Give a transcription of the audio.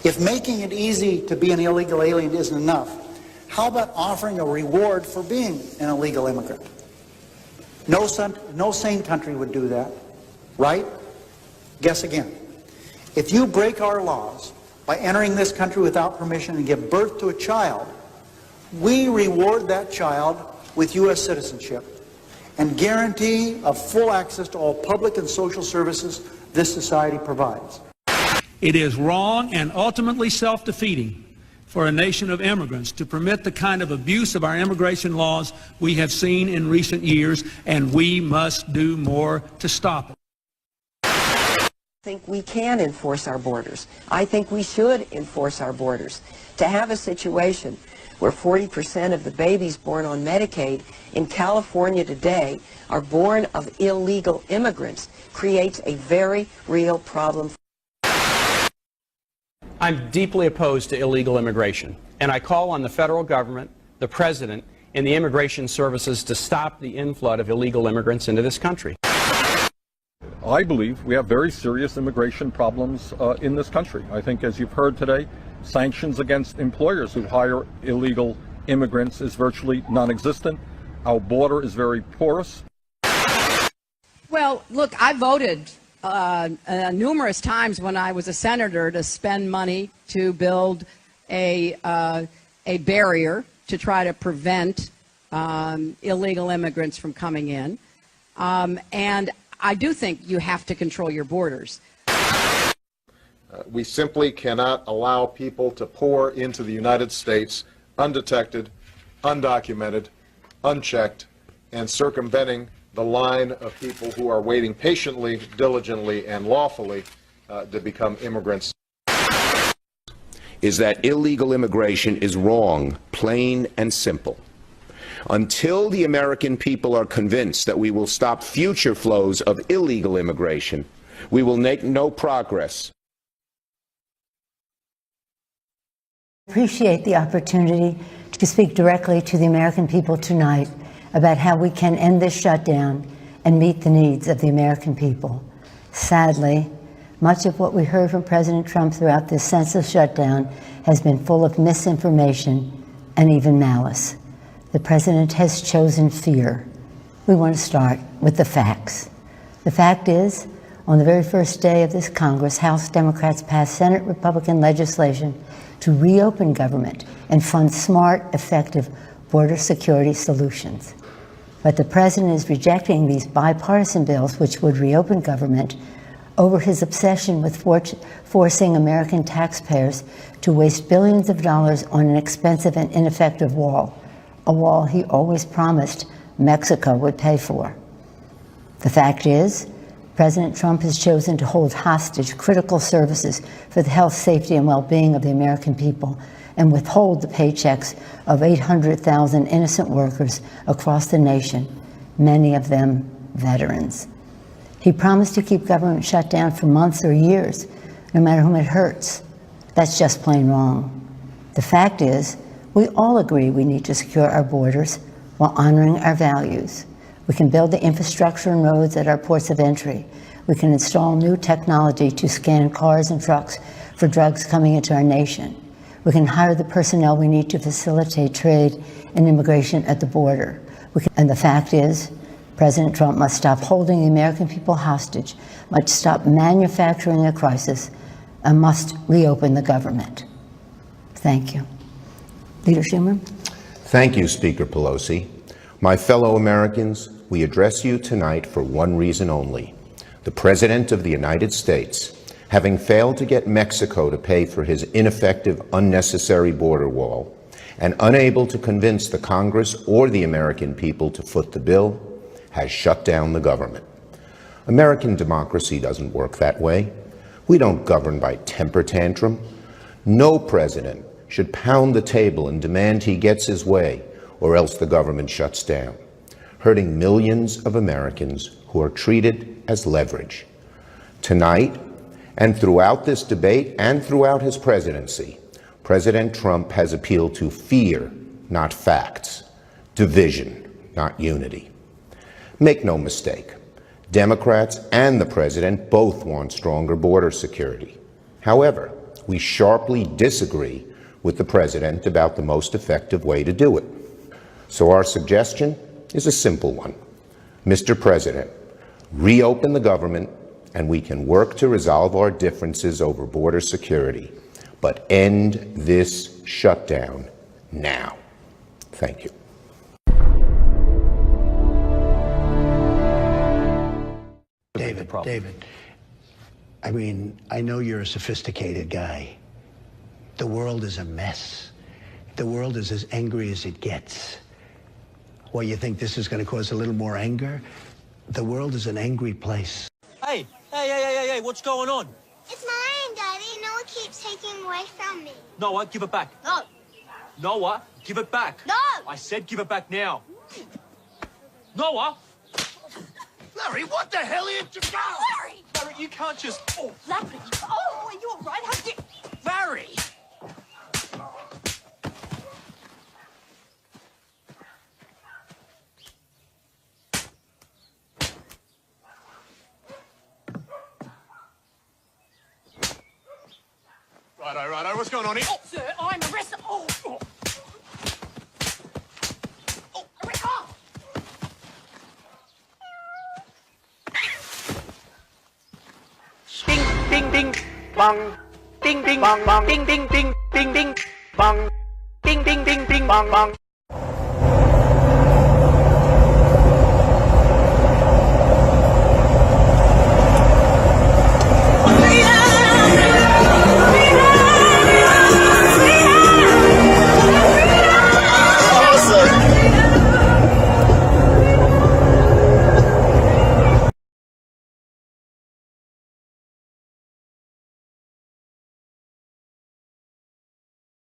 If making it easy to be an illegal alien isn't enough, how about offering a reward for being an illegal immigrant? No sane country would do that, right? Guess again. If you break our laws by entering this country without permission and give birth to a child, we reward that child with U.S. citizenship and guarantee of full access to all public and social services this society provides. It is wrong and ultimately self-defeating for a nation of immigrants to permit the kind of abuse of our immigration laws we have seen in recent years, and we must do more to stop it. I think we can enforce our borders. I think we should enforce our borders. To have a situation where 40% of the babies born on Medicaid in California today are born of illegal immigrants creates a very real problem. I'm deeply opposed to illegal immigration, and I call on the federal government, the president, and the immigration services to stop the inflood of illegal immigrants into this country. I believe we have very serious immigration problems in this country. I think, as you've heard today, sanctions against employers who hire illegal immigrants is virtually non-existent. Our border is very porous. Well, look, I voted numerous times when I was a senator to spend money to build a barrier to try to prevent illegal immigrants from coming in. And I do think you have to control your borders. We simply cannot allow people to pour into the United States undetected, undocumented, unchecked, and circumventing the line of people who are waiting patiently, diligently, and lawfully to become immigrants. Is that illegal immigration is wrong, plain and simple. Until the American people are convinced that we will stop future flows of illegal immigration, we will make no progress. I appreciate the opportunity to speak directly to the American people tonight about how we can end this shutdown and meet the needs of the American people. Sadly, much of what we heard from President Trump throughout this senseless shutdown has been full of misinformation and even malice. The president has chosen fear. We want to start with the facts. The fact is, on the very first day of this Congress, House Democrats passed Senate Republican legislation to reopen government and fund smart, effective border security solutions. But the president is rejecting these bipartisan bills which would reopen government over his obsession with forcing American taxpayers to waste billions of dollars on an expensive and ineffective wall, a wall he always promised Mexico would pay for. The fact is, President Trump has chosen to hold hostage critical services for the health, safety, and well-being of the American people and withhold the paychecks of 800,000 innocent workers across the nation, many of them veterans. He promised to keep government shut down for months or years, no matter whom it hurts. That's just plain wrong. The fact is, we all agree we need to secure our borders while honoring our values. We can build the infrastructure and roads at our ports of entry. We can install new technology to scan cars and trucks for drugs coming into our nation. We can hire the personnel we need to facilitate trade and immigration at the border. And the fact is, President Trump must stop holding the American people hostage, must stop manufacturing a crisis, and must reopen the government. Thank you. Leader Schumer? Thank you, Speaker Pelosi. My fellow Americans, we address you tonight for one reason only. The President of the United States, having failed to get Mexico to pay for his ineffective, unnecessary border wall, and unable to convince the Congress or the American people to foot the bill, has shut down the government. American democracy doesn't work that way. We don't govern by temper tantrum. No president should pound the table and demand he gets his way, or else the government shuts down, hurting millions of Americans who are treated as leverage. Tonight, and throughout this debate and throughout his presidency, President Trump has appealed to fear, not facts, division, not unity. Make no mistake, Democrats and the president both want stronger border security. However, we sharply disagree with the President about the most effective way to do it. So our suggestion is a simple one. Mr. President, reopen the government and we can work to resolve our differences over border security. But end this shutdown now. Thank you. David, I mean, I know you're a sophisticated guy. The world is a mess. The world is as angry as it gets. Well, you think this is going to cause a little more anger? The world is an angry place. Hey, what's going on? It's mine, Daddy. Noah keeps taking away from me. Noah, give it back. No. Noah, give it back. No. I said give it back now. Noah! Larry, what the hell are you doing? Larry! Larry, you can't just... Oh, Larry. Oh, are you all right? How did you... Larry! Righto, what's going on here? Oh, sir, I'm arrested. Oh. Ding ding bang, ding ding bang bang, ding ding ding ding ding bang, ding ding ding ding bang bang.